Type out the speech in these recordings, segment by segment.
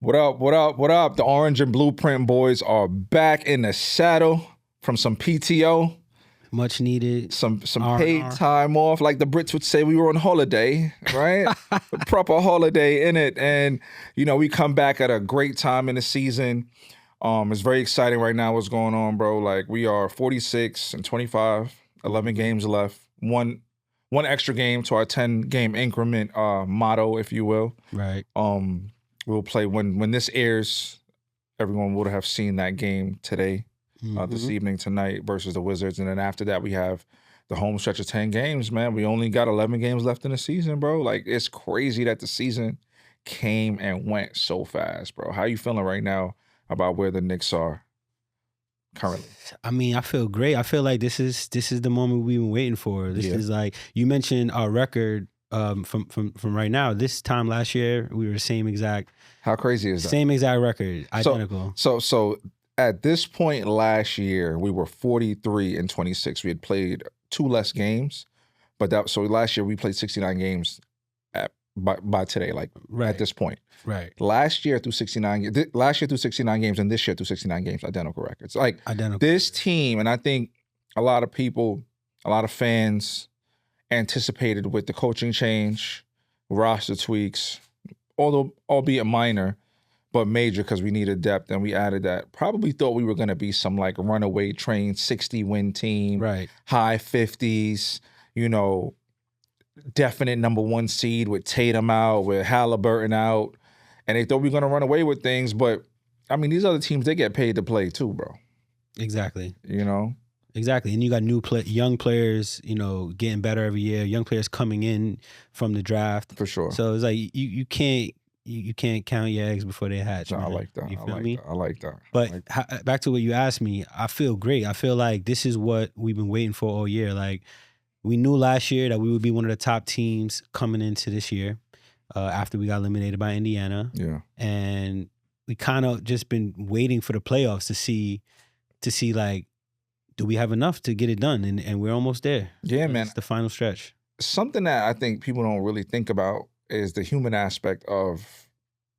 What up, what up, what up? The Orange and Blueprint boys are back in the saddle from some PTO, Much needed. some R&R. paid time off. Like the Brits would say, we were on holiday, right? A proper holiday in it. And, we come back at a great time in the season. It's very exciting right now what's going on, bro. Like we are 46 and 25, 11 games left. One extra game to our 10 game increment motto, if you will. Right. We'll play when this airs. Everyone would have seen that game today, this evening, tonight versus the Wizards, and then after that we have the home stretch of 10 games. Man, we only got 11 games left in the season, bro. Like it's crazy that the season came and went so fast, bro. How you feeling right now about where the Knicks are currently? I mean, I feel great. I feel like this is the moment we've been waiting for. This is like you mentioned our record from right now. This time last year we were the same exact. How crazy is that? Same exact record, identical. So at this point last year, we were 43 and 26. We had played 2 less games, but so last year we played 69 games by today, like at this point. Right. Last year through 69 games, and this year through 69 games, identical records. Like Identical. This team, and I think a lot of people, a lot of fans anticipated with the coaching change, roster tweaks, albeit minor, but major because we needed depth and we added that. Probably thought we were going to be some like runaway train 60-win team, Right. High 50s, definite number 1 seed with Tatum out, with Halliburton out, and they thought we were going to run away with things. But I mean, these other teams, they get paid to play too, bro. Exactly. Exactly. And you got young players, getting better every year. Young players coming in from the draft. For sure. So it's like you can't count your eggs before they hatch. No, I like that. You feel me? I like that. But back to what you asked me, I feel great. I feel like this is what we've been waiting for all year. Like we knew last year that we would be one of the top teams coming into this year after we got eliminated by Indiana. Yeah. And we kind of just been waiting for the playoffs to see like, do we have enough to get it done? And we're almost there. Yeah, man. It's the final stretch. Something that I think people don't really think about is the human aspect of,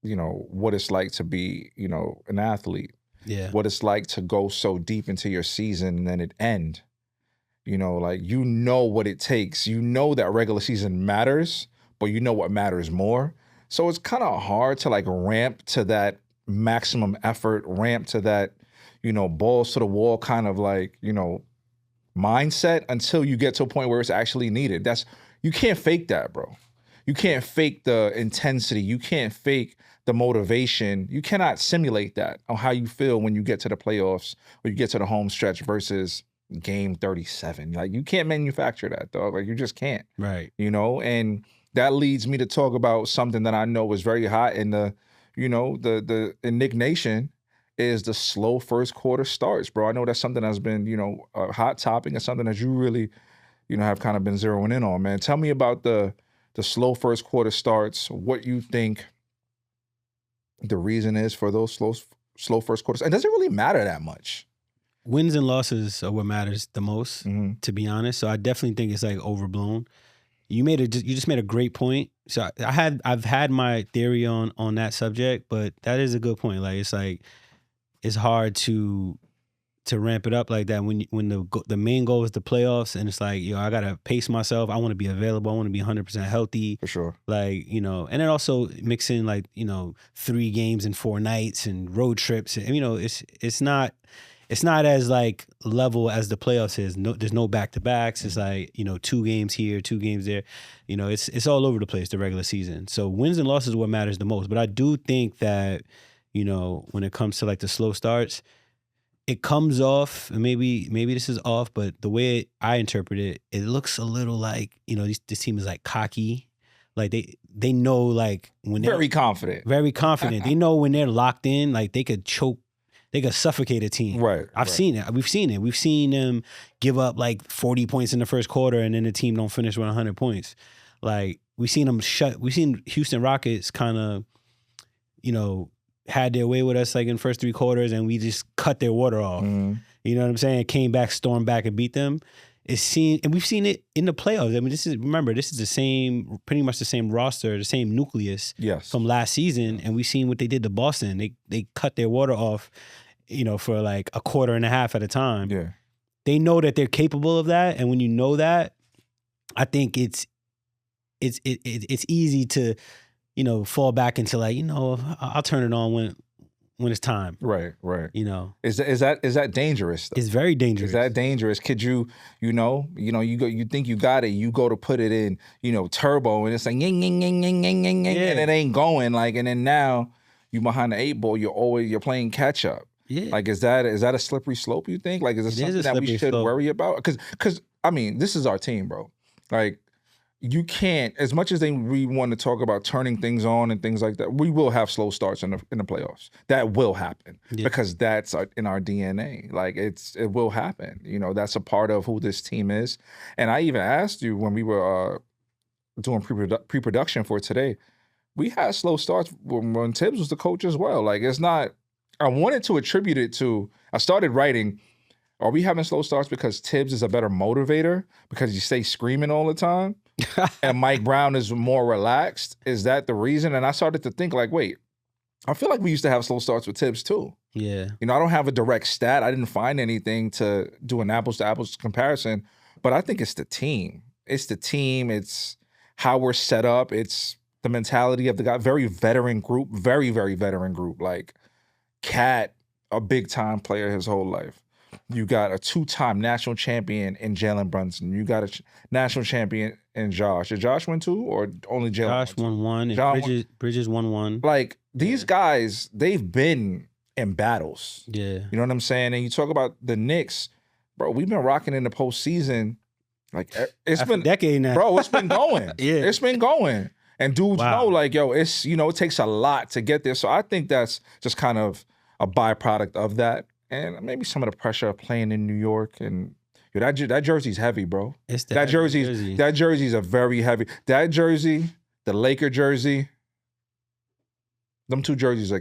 what it's like to be, an athlete. Yeah. What it's like to go so deep into your season and then it end. What it takes. That regular season matters, but what matters more. So it's kind of hard to like ramp to that maximum effort, ramp to that, balls to the wall kind of like, mindset until you get to a point where it's actually needed. You can't fake that, bro. You can't fake the intensity. You can't fake the motivation. You cannot simulate that on how you feel when you get to the playoffs or you get to the home stretch versus game 37. Like you can't manufacture that, dog. Like you just can't. Right. And that leads me to talk about something that I know is very hot in the, in Knick Nation is the slow first quarter starts, bro. I know that's something that's been, a hot topic and something that you really, have kind of been zeroing in on, man. Tell me about the slow first quarter starts, what you think the reason is for those slow first quarters. And does it really matter that much? Wins and losses are what matters the most, to be honest. So I definitely think it's like overblown. You just made a great point. So I've had my theory on that subject, but that is a good point. Like it's hard to ramp it up like that when the main goal is the playoffs, and it's like, I gotta pace myself. I want to be available. I want to be 100% healthy. For sure. Like, and then also mix in like 3 games in 4 nights and road trips, and it's not as like level as the playoffs is. No, there's no back-to-backs. It's like 2 games here, 2 games there. It's all over the place, the regular season. So wins and losses are what matters the most. But I do think that when it comes to like the slow starts, it comes off, and maybe this is off, but the way I interpret it, it looks a little like, this team is like cocky. Like they know like when they're very confident. They know when they're locked in, like they could choke, they could suffocate a team. Right. I've seen it. We've seen it. We've seen them give up like 40 points in the first quarter and then the team don't finish with 100 points. Like we've seen Houston Rockets kind of, had their way with us like in the first 3 quarters and we just cut their water off. You know what I'm saying? Came back, stormed back and beat them. it's seen, and we've seen it in the playoffs. I mean, this is the same, pretty much the same roster, the same nucleus Yes. from last season, and we've seen what they did to Boston. They cut their water off, for like a quarter and a half at a time. Yeah. They know that they're capable of that, and when you know that, I think it's easy to, fall back into like, I'll turn it on when it's time. Right. Is that dangerous though? It's very dangerous. Is that dangerous? Could you you think you got it, you go to put it in, turbo, and it's like ying, ying, ying, ying, ying, ying, ying, and it ain't going, like, and then now you behind the 8 ball, you're playing catch up. Yeah. Like, is that a slippery slope, you think? Like, is it something that we should worry about? Because I mean, this is our team, bro. Like, you can't, as much as we want to talk about turning things on and things like that, we will have slow starts in the playoffs. That will happen because that's in our DNA. Like, it will happen. That's a part of who this team is. And I even asked you when we were doing pre-production for today, we had slow starts when Tibbs was the coach as well. Like, it's not, I wanted to attribute it to, I started writing, are we having slow starts because Tibbs is a better motivator because you stay screaming all the time? And Mike Brown is more relaxed? Is that the reason? And I started to think like, wait, I feel like we used to have slow starts with Tibbs too. Yeah. I don't have a direct stat. I didn't find anything to do an apples to apples comparison, but I think it's the team. It's the team. It's how we're set up. It's the mentality of the guy. Very veteran group. Very, very veteran group. Like Cat, a big time player his whole life. You got a 2-time national champion in Jalen Brunson. You got a national champion in Josh. Did Josh win 2 or only Jalen? Josh won 1 and Bridges won 1. Like, these guys, they've been in battles. Yeah. You know what I'm saying? And you talk about the Knicks, bro, we've been rocking in the postseason. Like, it's been a decade now. Bro, it's been going. Yeah. It's been going. And dudes know, like, yo, it's, it takes a lot to get there. So I think that's just kind of a byproduct of that. And maybe some of the pressure of playing in New York. And that jersey's heavy, bro. It's that jersey's a very heavy. That jersey, the Laker jersey, them two jerseys,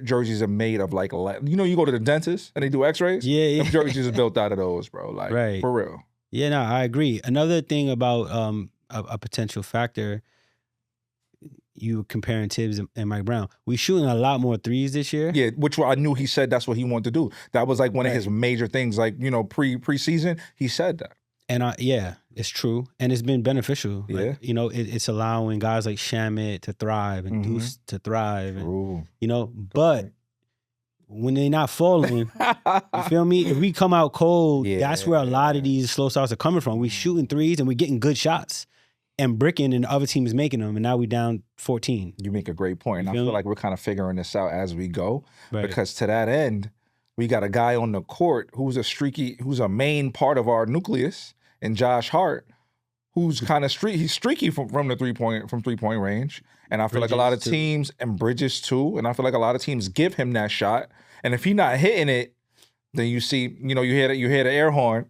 jerseys are made of like, you go to the dentist and they do x-rays? Yeah. Them jerseys are built out of those, bro. Like, right. For real. Yeah, no, I agree. Another thing about a potential factor, you comparing Tibbs and Mike Brown, we shooting a lot more threes this year. Yeah, which I knew he said that's what he wanted to do. That was like one of his major things, like, preseason, he said that. And it's true. And it's been beneficial. Yeah. Like, it's allowing guys like Shamet to thrive and Deuce to thrive. And, but when they're not falling, you feel me? If we come out cold, that's where a lot of these slow starts are coming from. We shooting threes and we getting good shots and bricking, and the other team is making them, and now we down 14. You make a great point. And I feel like we're kind of figuring this out as we go. Right. Because to that end, we got a guy on the court who's a main part of our nucleus, and Josh Hart, who's kind of he's streaky from 3-point range. And I feel like a lot of teams, and Bridges too, and I feel like a lot of teams give him that shot. And if he's not hitting it, then you see, you hear the air horn,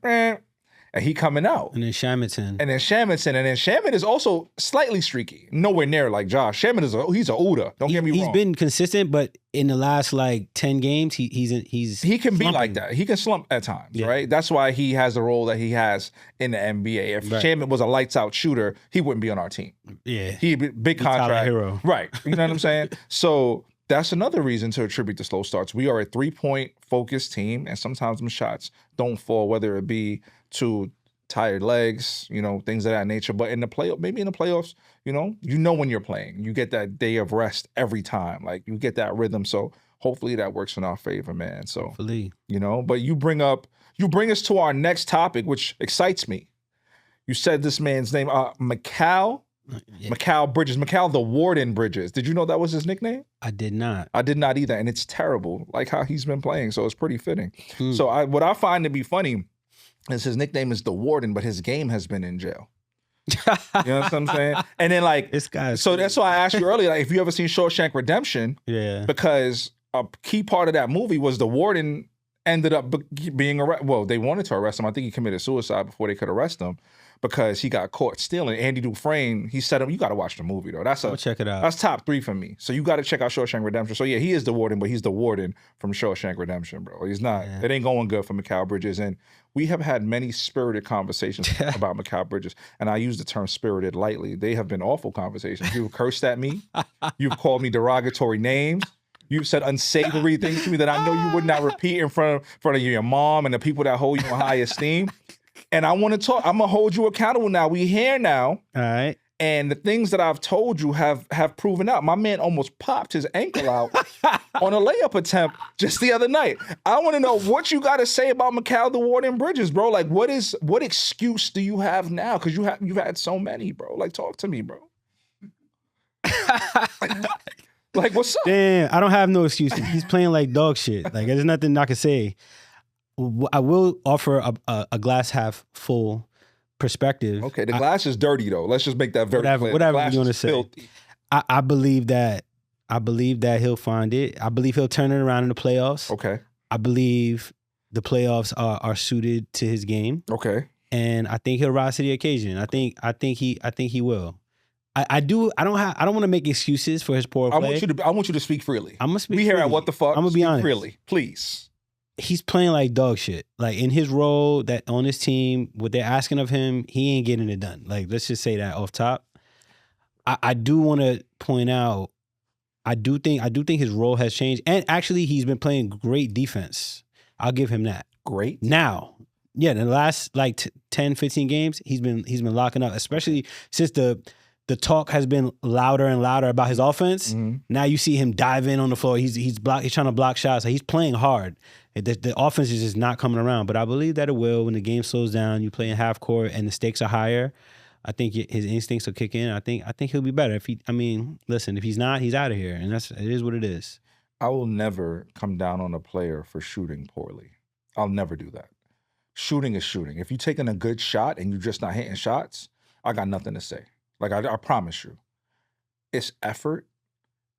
and he coming out. And then Shamet. And then Shamet is also slightly streaky. Nowhere near like Josh. Shamet he's a Uda. Don't get me wrong. He's been consistent, but in the last like 10 games, he can be like that. He can slump at times, right? That's why he has the role that he has in the NBA. If Shamet was a lights out shooter, he wouldn't be on our team. Yeah. He'd be big contract. Hero. Right. You know what I'm saying? So that's another reason to attribute the slow starts. We are a 3-point focused team, and sometimes them shots don't fall, whether it be to tired legs, things of that nature. But in the playoffs, you know when you're playing. You get that day of rest every time. Like, you get that rhythm. So hopefully that works in our favor, man. So hopefully. But you bring us to our next topic, which excites me. You said this man's name, Mikal Bridges. Mikal the Warden Bridges. Did you know that was his nickname? I did not. I did not either. And it's terrible, like how he's been playing. So it's pretty fitting. So what I find to be funny is his nickname is the Warden, but his game has been in jail. You know what I'm saying? And then like this guy. So that's why I asked you earlier, like, if you ever seen Shawshank Redemption? Yeah. Because a key part of that movie was the Warden ended up being arrested. Well, they wanted to arrest him. I think he committed suicide before they could arrest him. because he got caught stealing. Andy Dufresne, he said him. You got to watch the movie though. I'll check it out. That's top 3 for me. So you got to check out Shawshank Redemption. So yeah, he is the warden, but he's the warden from Shawshank Redemption, bro. He's not. Yeah. It ain't going good for Mikal Bridges, and we have had many spirited conversations about Mikal Bridges, and I use the term spirited lightly. They have been awful conversations. You've cursed at me. You've called me derogatory names. You've said unsavory things to me that I know you would not repeat in front of your mom and the people that hold you in high esteem. And I want to talk. I'm gonna hold you accountable now. We here now. All right. And the things that I've told you have proven out. My man almost popped his ankle out on a layup attempt just the other night. I want to know what you got to say about Mikal the Warden Bridges, bro. Like, what excuse do you have now? Because you've had so many, bro. Like, talk to me, bro. Like, what's up? Damn, I don't have no excuses. He's playing like dog shit. Like, there's nothing I can say. I will offer a glass half full perspective. Okay, the glass is dirty though. Let's just make that very clear. Whatever you want to say. I believe that he'll find it. I believe he'll turn it around in the playoffs. Okay. I believe the playoffs are suited to his game. Okay. And I think he'll rise to the occasion. I think he will. I don't want to make excuses for his poor play. I want you to speak freely. I'm gonna speak. We here freely. at What the Fuck. I'm gonna be honest. Freely, please. He's playing like dog shit. Like in his role that on his team, what they're asking of him, he ain't getting it done. Like let's just say that off top. I do want to point out, I do think his role has changed, and actually he's been playing great defense. I'll give him that. Great. Now, yeah, in the last like 10, 15 games, he's been locking up, especially since the talk has been louder and louder about his offense. Mm-hmm. Now you see him dive in on the floor. He's trying to block shots. Like he's playing hard. The offense is just not coming around. But I believe that it will when the game slows down. You play in half court and the stakes are higher. I think his instincts will kick in. I think he'll be better. Listen, if he's not, he's out of here, and it is what it is. I will never come down on a player for shooting poorly. I'll never do that. Shooting is shooting. If you're taking a good shot and you're just not hitting shots, I got nothing to say. Like I promise you, it's effort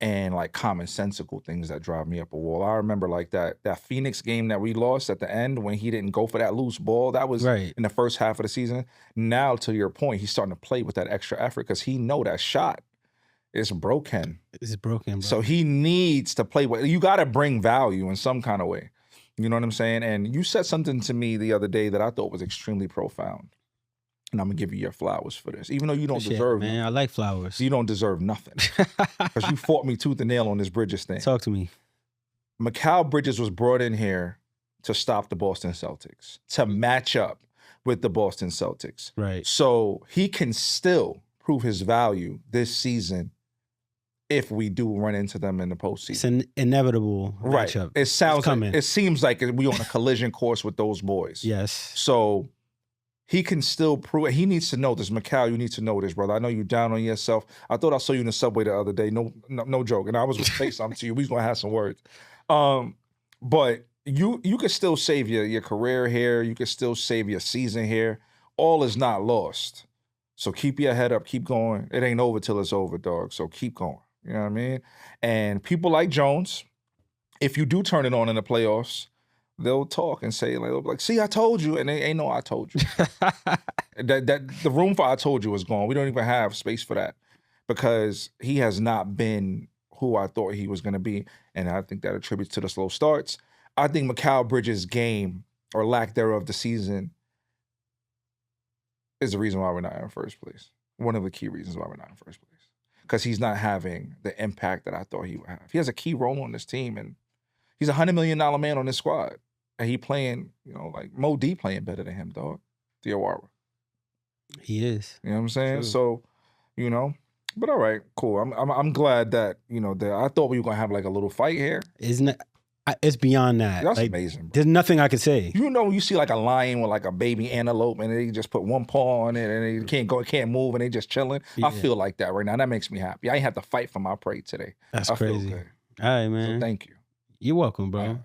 and like commonsensical things that drive me up a wall. I remember like that Phoenix game that we lost at the end when he didn't go for that loose ball. That was right in the first half of the season. Now, to your point, he's starting to play with that extra effort because he know that shot is broken. It's broken, bro. So he needs to play with. You got to bring value in some kind of way. You know what I'm saying? And you said something to me the other day that I thought was extremely profound. And I'm going to give you your flowers for this. Even though you don't deserve man. I like flowers. You don't deserve nothing. Because you fought me tooth and nail on this Bridges thing. Talk to me. Mikal Bridges was brought in here to stop the Boston Celtics, to match up with the Boston Celtics. Right. So he can still prove his value this season if we do run into them in the postseason. It's an inevitable matchup. Right. It seems like we're on a collision course with those boys. Yes. So he can still prove it. He needs to know this. Mikal, you need to know this, brother. I know you're down on yourself. I thought I saw you in the subway the other day. No joke. And I was going to say something to you. We was going to have some words. But you could still save your career here. You could still save your season here. All is not lost. So keep your head up. Keep going. It ain't over till it's over, dog. So keep going. You know what I mean? And people like Jones, if you do turn it on in the playoffs, they'll talk and say, like, see, I told you. And they ain't no I told you. that the room for I told you is gone. We don't even have space for that because he has not been who I thought he was going to be. And I think that attributes to the slow starts. I think Mikal Bridges' game or lack thereof the season is the reason why we're not in first place. One of the key reasons why we're not in first place. Because he's not having the impact that I thought he would have. He has a key role on this team, and he's a $100 million man on this squad. And he playing, like Mo D playing better than him, dog. Diawara. He is. You know what I'm saying? True. So, but all right, cool. I'm glad that, I thought we were going to have like a little fight here. Isn't it? It's beyond that. That's amazing, bro. There's nothing I could say. You see like a lion with like a baby antelope and they just put one paw on it and it can't move and they just chilling. Yeah. I feel like that right now. That makes me happy. I ain't have to fight for my prey today. That's crazy. Feel good. All right, man. So thank you. You're welcome, bro.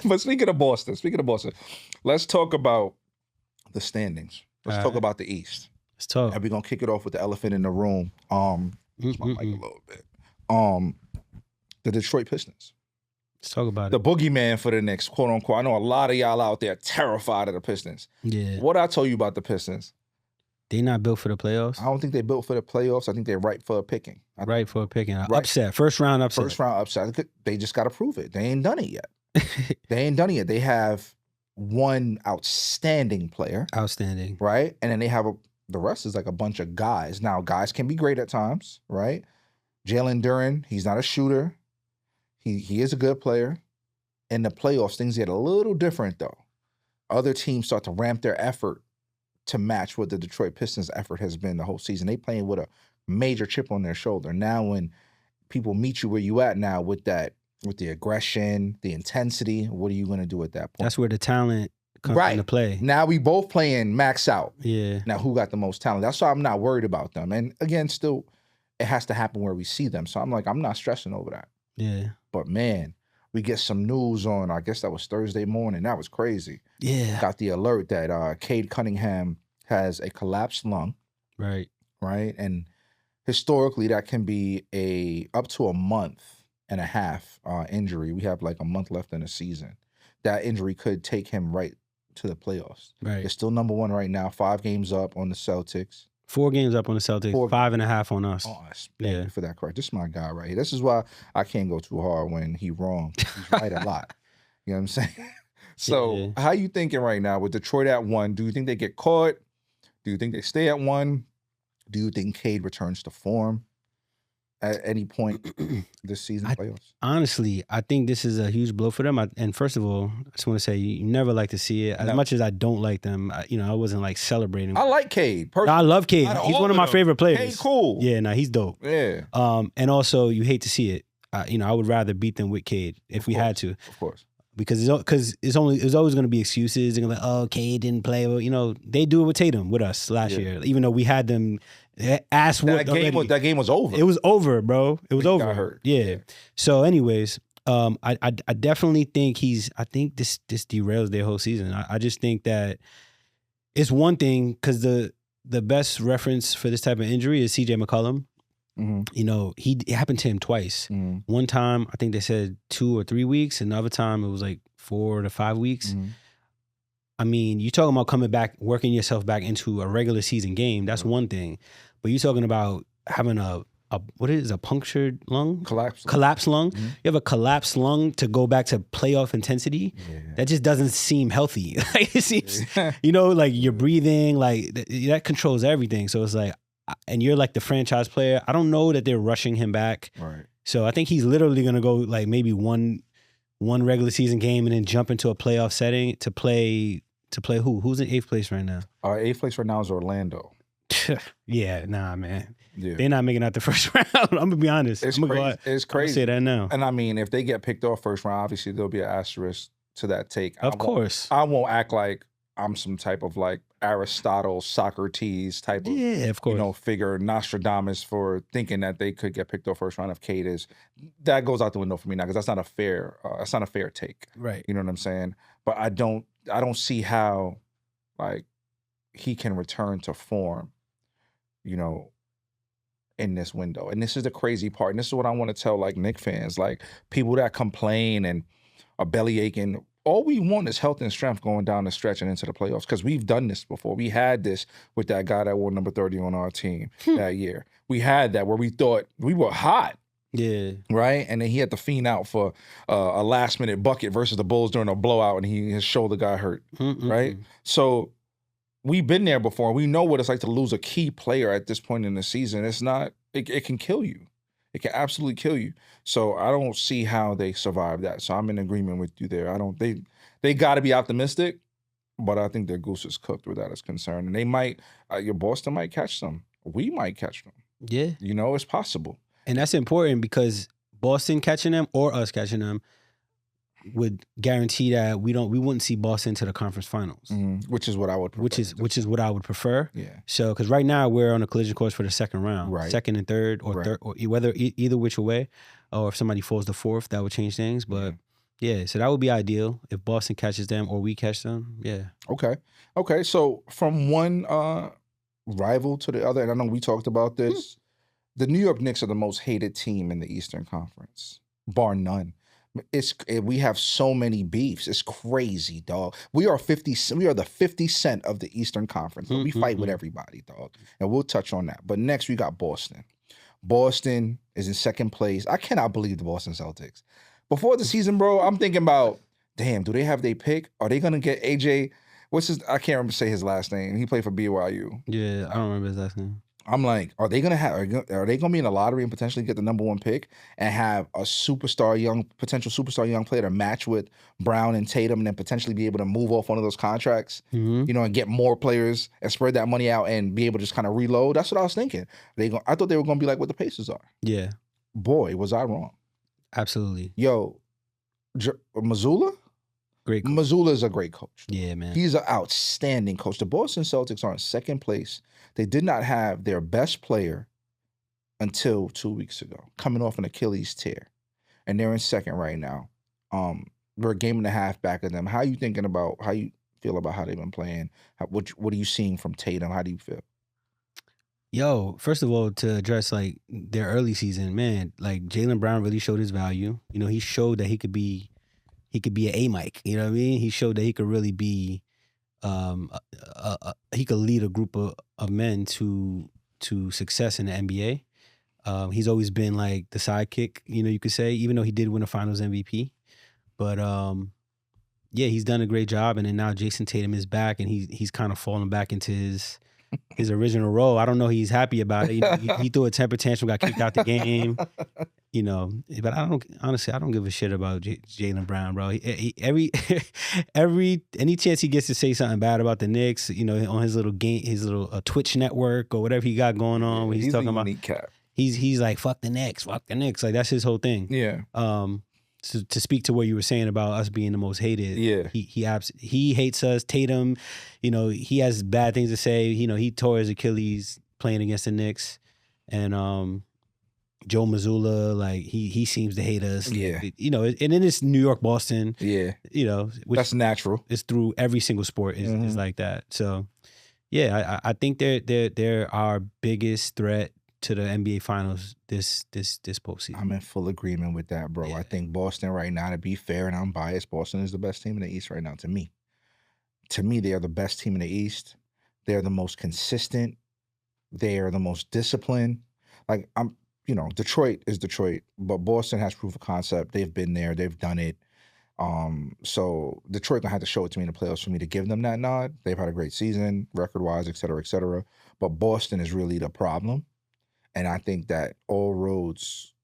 But speaking of Boston, let's talk about the standings. Let's talk about the East. Let's talk. And we're gonna kick it off with the elephant in the room. Use my mic a little bit. The Detroit Pistons. Let's talk about the it. boogeyman for the Knicks, quote unquote. I know a lot of y'all out there terrified of the Pistons. Yeah. What I told you about the Pistons, They not built for the playoffs. I don't think they built for the playoffs. I think they're ripe for a picking. Right for a picking. Right. Upset. First round upset. First round upset. They just got to prove it. They ain't done it yet. They have one outstanding player. Outstanding. Right? And then they have the rest is like a bunch of guys. Now, guys can be great at times, right? Jalen Duren, he's not a shooter. He is a good player. In the playoffs, things get a little different, though. Other teams start to ramp their effort to match what the Detroit Pistons' effort has been the whole season. They playing with a major chip on their shoulder. Now, when people meet you where you at now with the aggression, the intensity, what are you going to do at that point? That's where the talent comes into play. Now we both playing max out. Yeah. Now who got the most talent? That's why I'm not worried about them. And again, still, it has to happen where we see them. So I'm not stressing over that. Yeah. But man, we get some news on, I guess that was Thursday morning. That was crazy. Yeah. Got the alert that Cade Cunningham has a collapsed lung. Right. Right. And historically, that can be up to a month and a half injury. We have like a month left in the season. That injury could take him right to the playoffs. Right. They're still number one right now, 5 games up on the Celtics. 4 games up on the Celtics, 5.5 on us. Thank you for that correct. This is my guy right here. This is why I can't go too hard when he's wrong. He's right a lot. You know what I'm saying? So how you thinking right now with Detroit at 1? Do you think they get caught? Do you think they stay at 1? Do you think Cade returns to form at any point this season playoffs? Honestly, I think this is a huge blow for them. And first of all, I just want to say you never like to see it. As much as I don't like them, I wasn't like celebrating. I like Cade. I love Cade. He's one of my favorite players. Cade cool. Yeah, he's dope. Yeah. And also you hate to see it. I would rather beat them with Cade if we had to. Of course. Because it's always going to be excuses. They're going to be like, oh, Cade didn't play. Well, they do it with Tatum with us last year, even though we had them ass whooped already. That game was over. It was over, bro. It was over. Got hurt. Yeah. So, anyways, I definitely think I think this derails their whole season. I just think that it's one thing because the best reference for this type of injury is CJ McCollum. Mm-hmm. It happened to him twice. Mm-hmm. One time, I think they said 2 or 3 weeks. Another time, it was like 4 to 5 weeks. Mm-hmm. I mean, you're talking about coming back, working yourself back into a regular season game. That's one thing. But you're talking about having a punctured lung? Collapsed lung. Mm-hmm. You have a collapsed lung to go back to playoff intensity. Yeah. That just doesn't seem healthy. It seems, like you're breathing, like that controls everything. So it's like, and you're like the franchise player. I don't know that they're rushing him back. Right. So I think he's literally going to go like maybe one regular season game and then jump into a playoff setting to play who? Who's in 8th place right now? 8th place right now is Orlando. Yeah, nah, man. Yeah. They're not making out the first round. I'm going to be honest. It's crazy. It's crazy. Say that now. And I mean, if they get picked off first round, obviously there'll be an asterisk to that take. Of course. I won't act like I'm some type of like Aristotle, Socrates type of, of course. Figure, Nostradamus for thinking that they could get picked off first round if Cade is. That goes out the window for me now because that's not a fair take. Right. You know what I'm saying? But I don't see how like he can return to form, in this window. And this is the crazy part. And this is what I want to tell like Knicks fans, like people that complain and are belly aching. All we want is health and strength going down the stretch and into the playoffs because we've done this before. We had this with that guy that wore number 30 on our team that year. We had that where we thought we were hot. Yeah. Right? And then he had to fiend out for a last-minute bucket versus the Bulls during a blowout and his shoulder got hurt. Right? So we've been there before. We know what it's like to lose a key player at this point in the season. It can kill you. It can absolutely kill you. So I don't see how they survive that. So I'm in agreement with you there. They got to be optimistic, but I think their goose is cooked where that is concerned. And they might, your Boston might catch them. We might catch them. Yeah. It's possible. And that's important because Boston catching them or us catching them would guarantee that we wouldn't see Boston to the conference finals, which is what I would prefer. Which is what I would prefer. Yeah. So because right now we're on a collision course for the second round, right. Second and third, or third, or whether either which way, or if somebody falls to fourth, that would change things. But yeah, so that would be ideal if Boston catches them or we catch them. Yeah. Okay. So from one rival to the other, and I know we talked about this. The New York Knicks are the most hated team in the Eastern Conference, bar none. We have so many beefs. It's crazy, dog. We are the 50 Cent of the Eastern Conference. So we fight with everybody, dog. And we'll touch on that. But next we got Boston. Boston is in second place. I cannot believe the Boston Celtics. Before the season, bro, I'm thinking about, damn, do they have their pick? Are they gonna get AJ? I can't remember say his last name. He played for BYU. Yeah, I don't remember his last name. I'm like, are they gonna be in the lottery and potentially get the number one pick and have a potential superstar young player to match with Brown and Tatum and then potentially be able to move off one of those contracts, and get more players and spread that money out and be able to just kind of reload? That's what I was thinking. I thought they were gonna be like what the Pacers are. Yeah. Boy, was I wrong. Absolutely. Yo, Mazzulla? Great coach. Mazzulla is a great coach. Yeah, man. He's an outstanding coach. The Boston Celtics are in second place. They did not have their best player until 2 weeks ago, coming off an Achilles tear. And they're in second right now. We're a game and a half back of them. How you feel about how they've been playing? What are you seeing from Tatum? How do you feel? Yo, first of all, to address like their early season, man, like Jaylen Brown really showed his value. He showed that he could be an A-Mike. You know what I mean? He showed that he could really be, he could lead a group of men to success in the NBA. He's always been like the sidekick, you could say, even though he did win a Finals MVP. But yeah, he's done a great job. And then now Jason Tatum is back, and he's kind of fallen back into his original role. I don't know he's happy about it. He threw a temper tantrum, got kicked out the game. But I don't give a shit about Jaylen Brown, bro. Any chance he gets to say something bad about the Knicks, on his little game, his little Twitch network or whatever he got going on, where he's talking about, he's like, fuck the Knicks. Like that's his whole thing. Yeah. To speak to what you were saying about us being the most hated, yeah, he hates us. Tatum, he has bad things to say. He tore his Achilles playing against the Knicks, and Joe Mazzulla, like he seems to hate us. Yeah, and then it's New York, Boston. Yeah, which that's natural. It's through every single sport is like that. So yeah, I think they're our biggest threat to the NBA Finals this postseason. I'm in full agreement with that, bro. Yeah. I think Boston right now, to be fair and unbiased, Boston is the best team in the East right now to me. To me, they are the best team in the East. They're the most consistent. They are the most disciplined. Like, Detroit is Detroit, but Boston has proof of concept. They've been there. They've done it. So Detroit gonna have to show it to me in the playoffs for me to give them that nod. They've had a great season, record-wise, et cetera, et cetera. But Boston is really the problem. And I think that all roads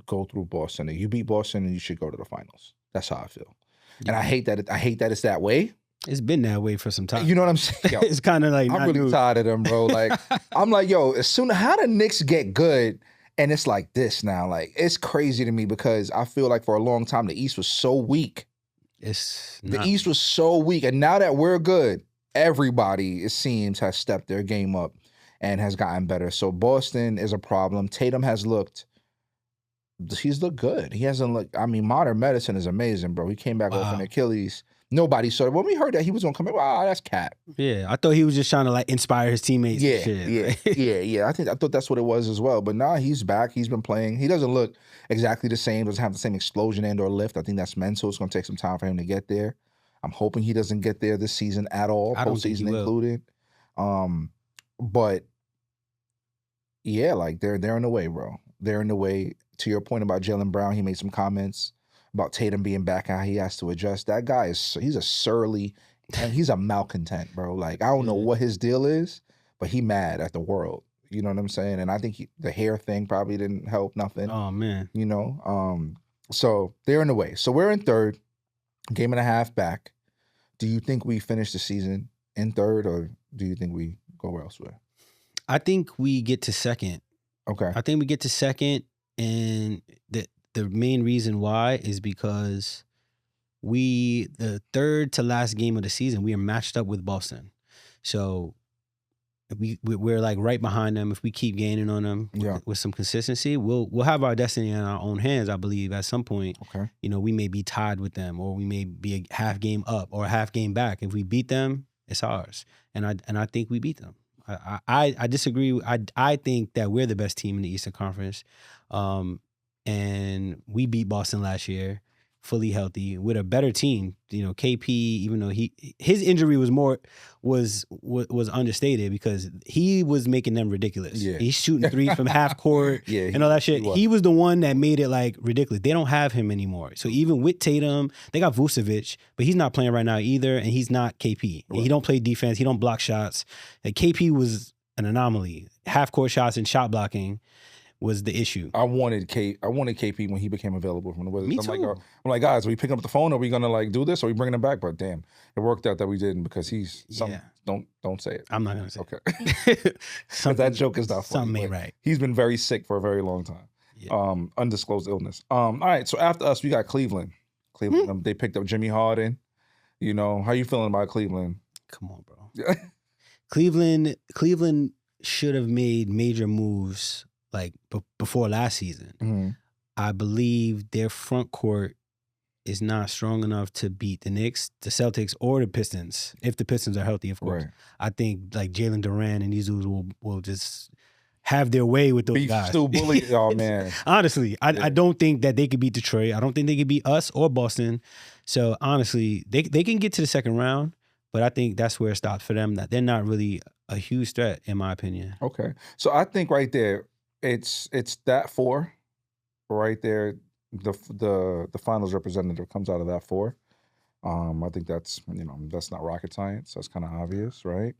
go through Boston. If you beat Boston, then you should go to the finals. That's how I feel. Yeah. And I hate that it's that way. It's been that way for some time. You know what I'm saying? Yo, it's kind of like I'm really tired of them, bro. Like I'm like, yo, how the Knicks get good and it's like this now? Like it's crazy to me because I feel like for a long time the East was so weak. The East was so weak, and now that we're good, everybody it seems has stepped their game up and has gotten better. So Boston is a problem. Tatum he's looked good. He hasn't looked, modern medicine is amazing, bro. He came back off an Achilles. Nobody saw it. When we heard that he was going to come in, wow, that's cap. Yeah, I thought he was just trying to like inspire his teammates. Yeah, and shit. Yeah. I thought that's what it was as well. But now he's back. He's been playing. He doesn't look exactly the same. Doesn't have the same explosion and or lift. I think that's mental. It's going to take some time for him to get there. I'm hoping he doesn't get there this season at all, postseason included. But yeah, like they're in the way, bro. They're in the way. To your point about Jaylen Brown, he made some comments about Tatum being back, how he has to adjust. That guy he's a surly, and he's a malcontent, bro. Like I don't know what his deal is, but he mad at the world. You know what I'm saying? And I think the hair thing probably didn't help nothing. Oh man. So they're in the way. So we're in third, game and a half back. Do you think we finish the season in third, or do you think we go elsewhere? I think we get to second. Okay. I think we get to second, and the main reason why is because the third to last game of the season, we are matched up with Boston. So we're like right behind them. If we keep gaining on them with some consistency, we'll have our destiny in our own hands, I believe, at some point. Okay. We may be tied with them, or we may be a half game up or a half game back. If we beat them, it's ours. And I think we beat them. I disagree. I think that we're the best team in the Eastern Conference. And and we beat Boston last year, fully healthy with a better team. You know, KP, even though his injury was understated because he was making them ridiculous. Yeah. He's shooting threes from half court Yeah, and all that shit. he was. He was the one that made it like ridiculous. They don't have him anymore. So even with Tatum, they got Vucevic, but he's not playing right now either, and he's not KP. Right. He don't play defense. He don't block shots. Like KP was an anomaly. Half court shots and shot blocking was the issue. I wanted KP when he became available from the Wizards. Me I'm too. like, guys, are we picking up the phone? Are we gonna like do this? Are we bringing him back? But damn, it worked out that we didn't because he's some. Yeah. Don't say it. I'm not gonna say Okay. it. That joke is not funny. Something ain't but right. He's been very sick for a very long time. Yeah. Undisclosed illness. All right. So after us, we got Cleveland. They picked up Jimmy Harden. You know, how you feeling about Cleveland? Come on, bro. Cleveland should have made major moves like before last season. Mm-hmm. I believe their front court is not strong enough to beat the Knicks, the Celtics, or the Pistons. If the Pistons are healthy, of course. Right. I think like Jalen Duran and these dudes will just have their way with those guys. Still bully. Oh man. Honestly, I don't think that they could beat Detroit. I don't think they could beat us or Boston. So honestly, they can get to the second round, but I think that's where it stops for them. That they're not really a huge threat, in my opinion. Okay. So I think right there, it's that 4 right there. The finals representative comes out of that 4. I think that's not rocket science. That's kind of obvious, right?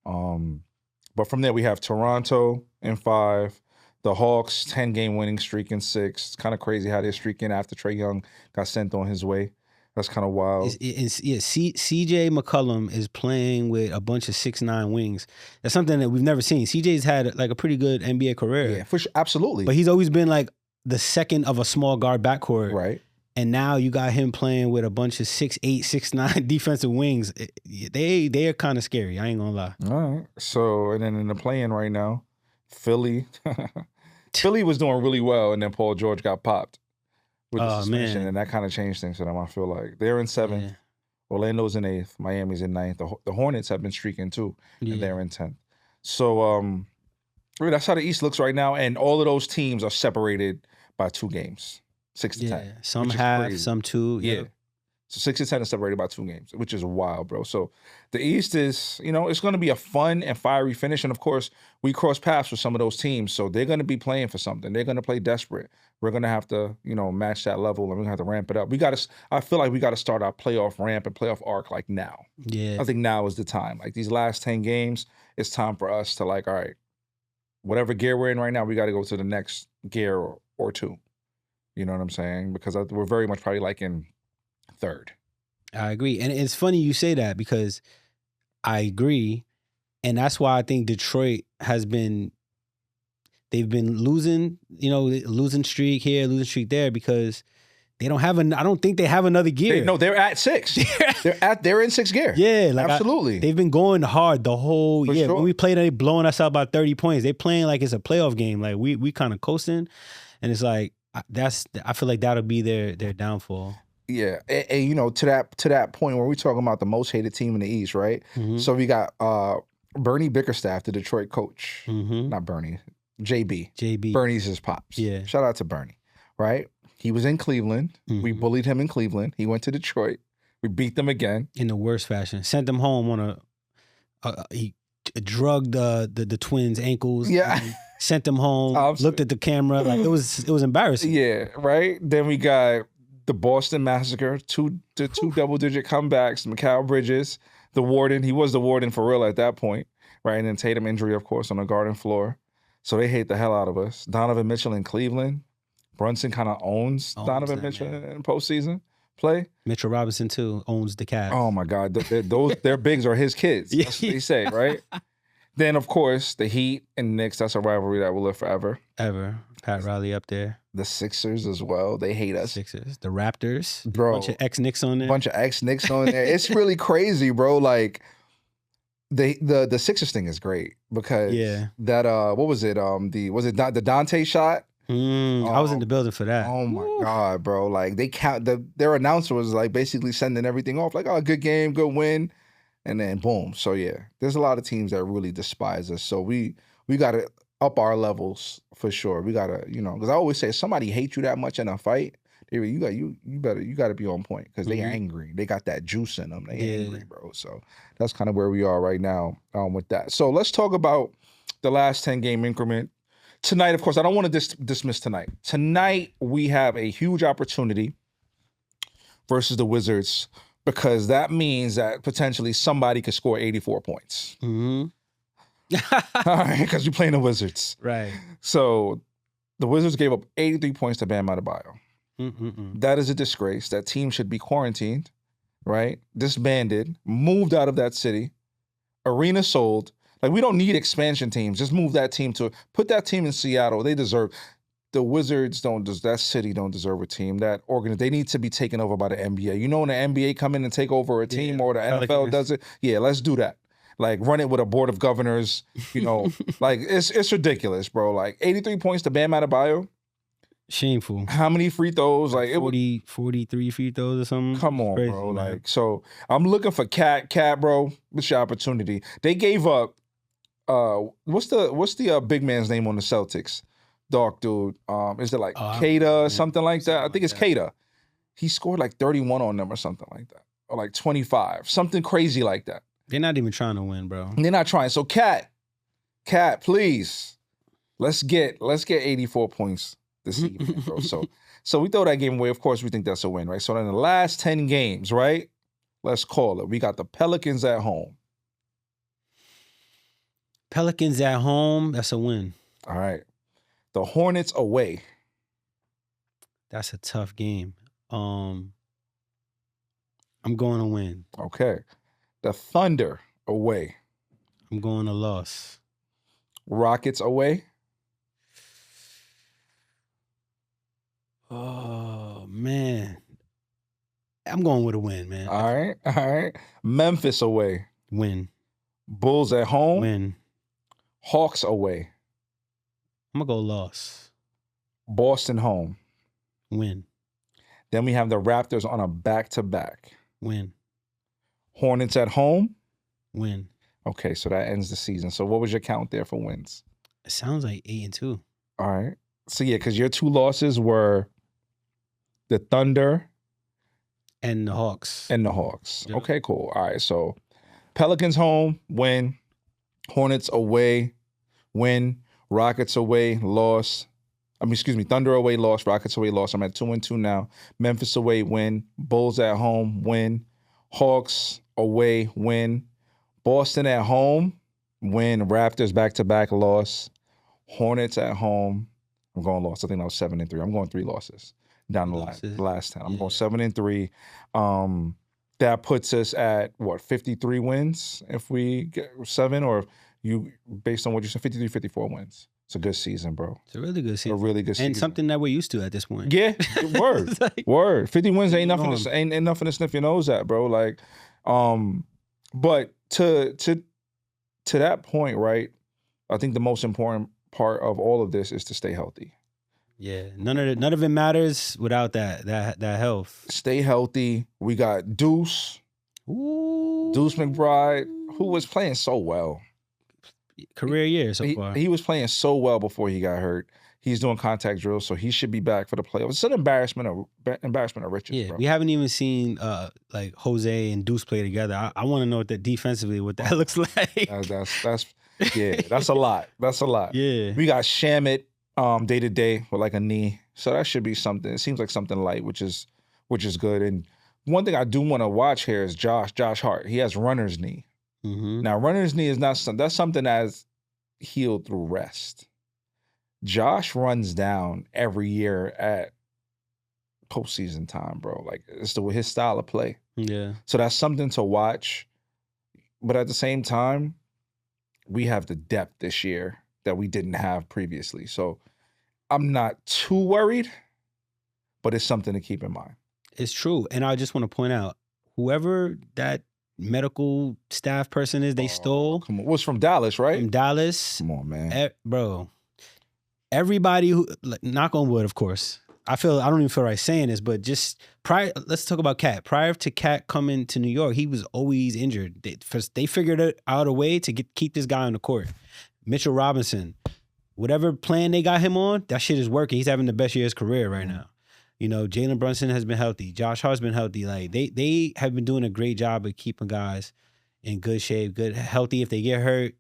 But from there we have Toronto in 5, the Hawks 10-game winning streak in 6. It's kind of crazy how they're streaking after Trae Young got sent on his way. That's kind of wild. CJ McCollum is playing with a bunch of 6'9" wings. That's something that we've never seen. CJ's had like a pretty good NBA career. Yeah, for sure, absolutely. But he's always been like the second of a small guard backcourt. Right. And now you got him playing with a bunch of 6'8", 6'9" defensive wings. They are kind of scary. I ain't gonna lie. All right. So, and then in the play-in right now, Philly was doing really well, and then Paul George got popped with the suspension, and that kind of changed things for them. I feel like they're in 7th, Yeah. Orlando's in 8th, Miami's in 9th. The Hornets have been streaking too, Yeah. and they're in 10th. So, that's how the East looks right now, and all of those teams are separated by 2 games, 6 to 10. Some which is have, crazy. some 2. Yeah. So 6 to 10 is separated by 2 games, which is wild, bro. So the East is, it's going to be a fun and fiery finish. And of course, we cross paths with some of those teams. So they're going to be playing for something. They're going to play desperate. We're going to have to, match that level, and we're going to have to ramp it up. I feel like we got to start our playoff ramp and playoff arc like now. Yeah. I think now is the time. Like these last 10 games, it's time for us to like, all right, whatever gear we're in right now, we got to go to the next gear or 2. You know what I'm saying? Because we're very much probably like in 3rd. I agree. And it's funny you say that because I agree. And that's why I think Detroit they've been losing, losing streak here, losing streak there because they don't have I don't think they have another gear. They're at 6. they're in 6th gear. Yeah, like absolutely. They've been going hard the whole year. Sure. When we played, they blowing us out by 30 points. They playing like it's a playoff game. Like we kind of coasting. And it's like I feel like that'll be their downfall. Yeah, and to that point where we're talking about the most hated team in the East, right? Mm-hmm. So we got Bernie Bickerstaff, the Detroit coach. Mm-hmm. Not Bernie, JB. JB. Bernie's his pops. Yeah. Shout out to Bernie, right? He was in Cleveland. Mm-hmm. We bullied him in Cleveland. He went to Detroit. We beat them again. In the worst fashion. Sent them home on he drugged the twins' ankles. Yeah. Sent them home. Looked at the camera like it was embarrassing. Yeah, right. Then we got the Boston Massacre, two double-digit comebacks. Mikal Bridges, the warden. He was the warden for real at that point, right? And then Tatum injury, of course, on the garden floor. So they hate the hell out of us. Donovan Mitchell in Cleveland. Brunson kind of owns Donovan Mitchell in postseason play. Mitchell Robinson too owns the Cavs. Oh my God, their bigs are his kids. That's what they say, right? Then of course the Heat and Knicks. That's a rivalry that will live forever. Ever. Pat Riley up there. The Sixers as well. They hate us. Sixers. The Raptors. Bro. Bunch of ex-Knicks on there. Bunch of ex-Knicks on there. It's really crazy, bro. Like the Sixers thing is great because that what was it? Was it the Dante shot? I was in the building for that. Oh my God, bro. Like they their announcer was like basically sending everything off. Like, oh, good game, good win. And then boom. So yeah, there's a lot of teams that really despise us. So we gotta up our levels for sure. We gotta, because I always say, if somebody hates you that much in a fight, you gotta be on point because they angry. They got that juice in them. They angry, bro. So that's kind of where we are right now with that. So let's talk about the last 10 game increment. Tonight, of course, I don't want to dismiss tonight. Tonight, we have a huge opportunity versus the Wizards because that means that potentially somebody could score 84 points. Mm-hmm. All right, because you're playing the Wizards. Right. So the Wizards gave up 83 points to Bam Adebayo. That is a disgrace. That team should be quarantined, right? Disbanded, moved out of that city, arena sold. Like, we don't need expansion teams. Just move that team put that team in Seattle. They deserve. The Wizards that city don't deserve a team. They need to be taken over by the NBA. When the NBA come in and take over a team or the NFL does it, let's do that. Like, run it with a board of governors, like it's ridiculous, bro. Like 83 points to Bam Adebayo. Shameful. How many free throws? Like 43 free throws or something. Come on, crazy, bro. Man. Like, so I'm looking for Cat, bro. What's your opportunity? They gave up. What's the big man's name on the Celtics? Dark dude. Is it like Cade, something like that? I think it's Cade. He scored like 31 on them or something like that, or like 25, something crazy like that. They're not even trying to win, bro. They're not trying. So Cat, please, let's get 84 points this evening, bro. So we throw that game away. Of course, we think that's a win, right? So in the last 10 games, right? Let's call it. We got the Pelicans at home. Pelicans at home, that's a win. All right. The Hornets away. That's a tough game. I'm going to win. Okay. The Thunder away. I'm going to loss. Rockets away. Oh, man. I'm going with a win, man. All right. Memphis away. Win. Bulls at home. Win. Hawks away. I'm going to go loss. Boston home. Win. Then we have the Raptors on a back-to-back. Win. Hornets at home. Win. Okay, so that ends the season. So what was your count there for wins? It sounds like 8-2. All right. So yeah, because your two losses were the Thunder and the Hawks. Yep. Okay, cool. All right. So Pelicans home, win. Hornets away, win. Rockets away, loss. Thunder away, loss. Rockets away, loss. I'm at 2-2 now. Memphis away, win. Bulls at home, win. Hawks away, win. Boston at home, win. Raptors back-to-back, loss. Hornets at home. I'm going loss. I think that was 7-3. I'm going 3 losses down the line. The last time. I'm going 7-3. That puts us at 53 wins if we get 7, or you, based on what you said, 53, 54 wins. It's a good season, bro. It's a really good season. A really good season. And something that we're used to at this point. Yeah, word. Word. 50 wins ain't nothing ain't nothing to sniff your nose at, bro. Like, but to that point, right? I think the most important part of all of this is to stay healthy. Yeah, none of it matters without that health. Stay healthy. We got Deuce McBride, who was playing so well. Career year so far. He was playing so well before he got hurt. He's doing contact drills, so he should be back for the playoffs. It's an embarrassment of riches, bro. We haven't even seen like Jose and Deuce play together. I want to know what that defensively what that looks like. That's a lot. That's a lot. Yeah. We got Shamit day to day with like a knee, so that should be something. It seems like something light, which is good. And one thing I do want to watch here is Josh Hart. He has runner's knee. Mm-hmm. Now, runner's knee is not that's something that's healed through rest. Josh runs down every year at postseason time, bro. Like, it's his style of play. Yeah. So that's something to watch. But at the same time, we have the depth this year that we didn't have previously. So I'm not too worried, but it's something to keep in mind. It's true. And I just want to point out, whoever that medical staff person is they stole. Come on. Was from Dallas, right? From Dallas. Come on, man. Bro. Everybody who, knock on wood, of course. I don't even feel right saying this, but just let's talk about Cat. Prior to Cat coming to New York, he was always injured. They figured out a way to keep this guy on the court. Mitchell Robinson, whatever plan they got him on, that shit is working. He's having the best year of his career right now. You know, Jalen Brunson has been healthy. Josh Hart's been healthy. Like they have been doing a great job of keeping guys in good shape, good, healthy. If they get hurt,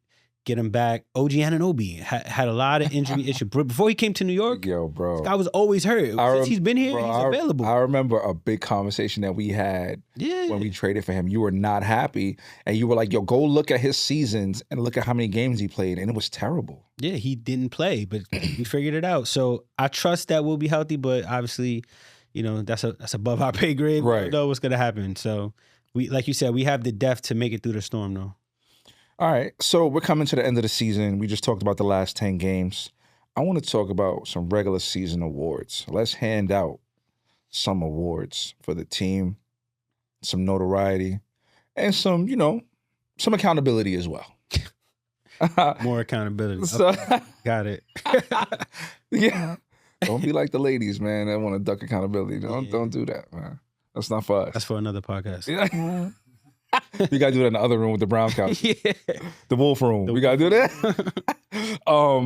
get them back. OG Anunoby had a lot of injury issues. Before he came to New York, Yo, bro. this guy was always hurt. Since he's been here, he's available. I remember a big conversation that we had when we traded for him. You were not happy. And you were like, yo, go look at his seasons and look at how many games he played. And it was terrible. Yeah, he didn't play, but we figured it out. So I trust that we'll be healthy, but obviously, you know, that's above our pay grade. Right. We don't know what's going to happen. So we, like you said, we have the depth to make it through the storm, though. All right, so we're coming to the end of the season. We just talked about the last 10 games. I want to talk about some regular season awards. Let's hand out some awards for the team, some notoriety, and some, you know, some accountability as well. More accountability. So, okay. Got it. Yeah. Don't be like the ladies, man, that want to duck accountability. Don't do that, man. That's not for us. That's for another podcast. Yeah. We gotta do that in the other room with the brown couch. Yeah. The wolf room. We gotta do that. All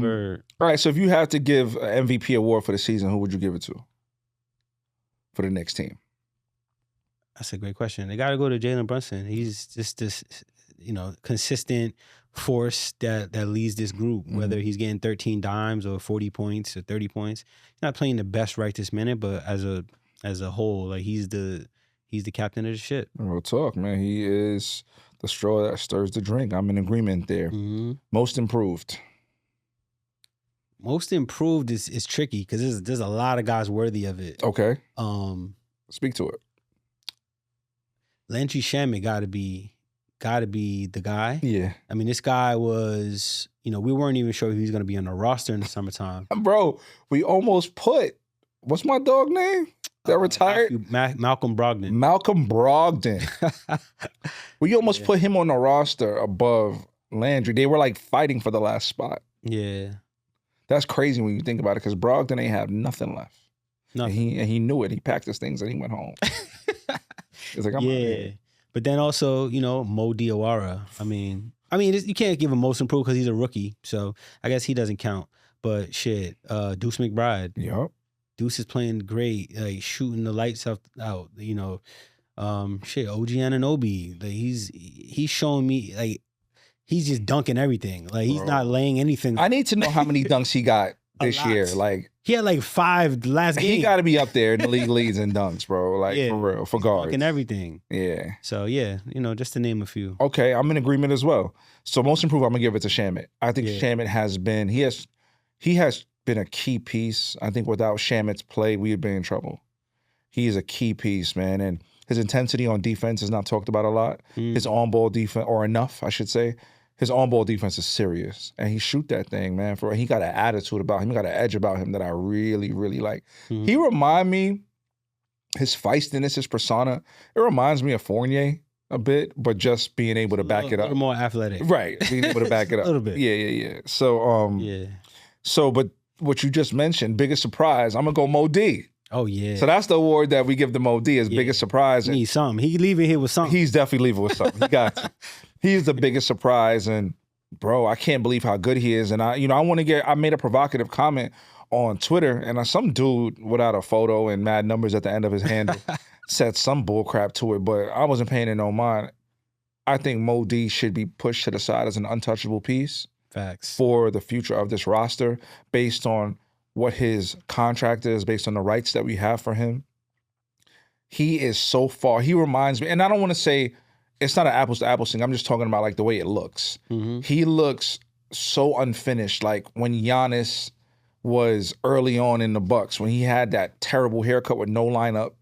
right. So if you had to give an MVP award for the season, who would you give it to? For the Knicks team. That's a great question. They gotta go to Jalen Brunson. He's just this, you know, consistent force that leads this group, whether he's getting 13 dimes or 40 points or 30 points. He's not playing the best right this minute, but as a whole, like he's the captain of the ship. Real talk, man. He is the straw that stirs the drink. I'm in agreement there. Most improved. Most improved is tricky because there's a lot of guys worthy of it. Okay. Speak to it. Landry Shamet gotta be the guy. Yeah. I mean, this guy was, you know, we weren't even sure if he was gonna be on the roster in the summertime. Bro, we almost put, what's my dog name? That retired? Malcolm Brogdon. Malcolm Brogdon. We almost put him on the roster above Landry. They were like fighting for the last spot. Yeah. That's crazy when you think about it because Brogdon ain't have nothing left. Nothing. And he knew it. He packed his things and he went home. It's like, I'm out here. But then also, you know, Mo Diawara. I mean, you can't give him most improved because he's a rookie. So I guess he doesn't count. But shit, Deuce McBride. Yep. Deuce is playing great, like shooting the lights out. You know, OG Anunoby. Like he's showing me like he's just dunking everything. Like he's not laying anything. I need to know how many dunks he got this year. Like he had like 5 last game. He got to be up there in the league leads in dunks, bro. Like for real, for guards, dunking everything. Yeah. So yeah, you know, just to name a few. Okay, I'm in agreement as well. So most improved, I'm gonna give it to Shamet. I think Shamet has been he has been a key piece. I think without Shamet's play, we would be in trouble. He is a key piece, man, and his intensity on defense is not talked about a lot. His on-ball defense, or enough, I should say. His on-ball defense is serious, and he shoot that thing, man. He got an attitude about him. He got an edge about him that I really, really like. He remind me, his feistiness, his persona, it reminds me of Fournier a bit, but just being able to back it up. A little more athletic. Right, being able to back it up. A little bit. Yeah. So, but what you just mentioned, biggest surprise, I'm going to go Mo D. Oh, yeah. So that's the award that we give to Mo D as biggest surprise. He needs something. He leaving here with something. He's definitely leaving with something. He got to. He's the biggest surprise. And, bro, I can't believe how good he is. And, I made a provocative comment on Twitter, and some dude without a photo and mad numbers at the end of his handle said some bullcrap to it, but I wasn't paying it no mind. I think Mo D should be pushed to the side as an untouchable piece. Facts. For the future of this roster based on what his contract is, based on the rights that we have for him. He is so far. He reminds me, and I don't want to say it's not an apples to apples thing. I'm just talking about like the way it looks. He looks so unfinished. Like when Giannis was early on in the Bucks, when he had that terrible haircut with no lineup.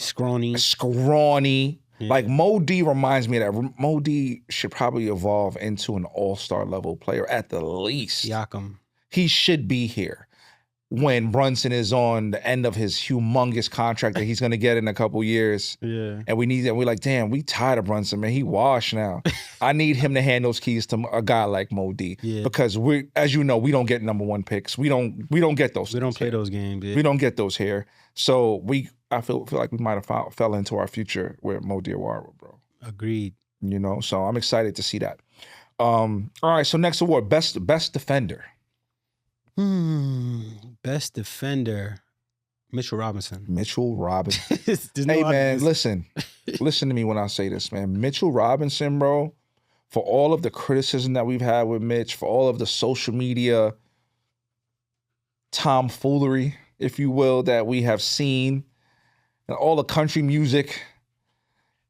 Scrawny. Yeah. Like Mo D reminds me of that. Mo D should probably evolve into an all-star level player at the least. Siakam. He should be here when Brunson is on the end of his humongous contract that he's going to get in a couple years. Yeah. And we need that. We're like, damn, we tired of Brunson, man. He washed now. I need him to hand those keys to a guy like Mo D. Yeah. Because we, as you know, we don't get number 1 picks. We don't get those. We don't play those games. Yeah. We don't get those here. So I feel like we might have fell into our future with Mo Diawara, bro. Agreed. You know, so I'm excited to see that. All right, so next award, best defender. Best defender, Mitchell Robinson. Mitchell Robinson. There's no Hey, other man, answer. listen to me when I say this, man. Mitchell Robinson, bro, for all of the criticism that we've had with Mitch, for all of the social media tomfoolery, if you will, that we have seen, and all the country music,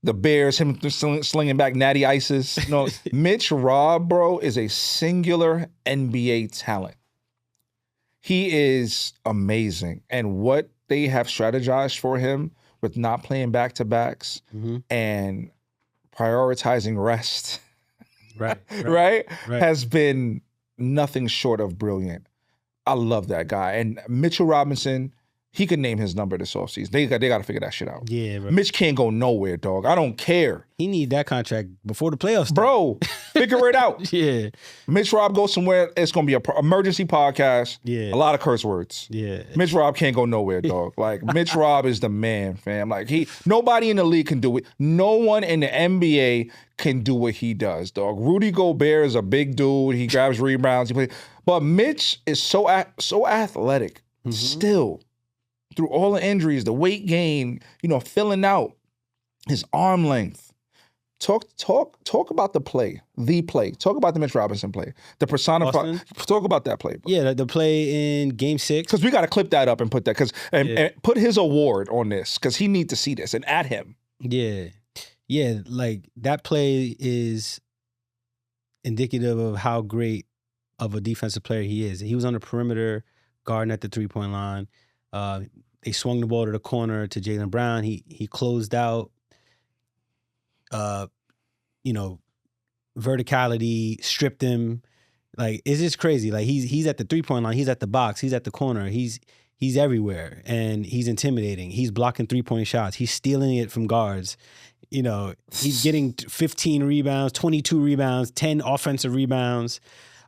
the Bears, him slinging back natty ices. No, Mitch Rob, bro, is a singular NBA talent. He is amazing. And what they have strategized for him with not playing back-to-backs and prioritizing rest, right, has been nothing short of brilliant. I love that guy. And Mitchell Robinson, he could name his number this offseason. They got to figure that shit out. Yeah, bro. Mitch can't go nowhere, dog. I don't care. He need that contract before the playoffs start. Bro, figure it out. Yeah. Mitch Rob goes somewhere, it's going to be an emergency podcast. Yeah. A lot of curse words. Yeah. Mitch Rob can't go nowhere, dog. Like, Mitch Rob is the man, fam. Like, nobody in the league can do it. No one in the NBA can do what he does, dog. Rudy Gobert is a big dude. He grabs rebounds. He plays. But Mitch is so athletic still. Through all the injuries, the weight gain, filling out, his arm length. Talk about the play. Talk about the Mitch Robinson play. The personified. Talk about that play, bro. Yeah, the play in Game 6. Because we got to clip that up and put that, and put his award on this, because he needs to see this, and at him. Yeah. Yeah, like that play is indicative of how great of a defensive player he is. He was on the perimeter, guarding at the three-point line. They swung the ball to the corner to Jaylen Brown. He closed out, verticality, stripped him. Like, it's just crazy. Like, he's at the three-point line. He's at the box. He's at the corner. He's everywhere, and he's intimidating. He's blocking three-point shots. He's stealing it from guards. He's getting 15 rebounds, 22 rebounds, 10 offensive rebounds.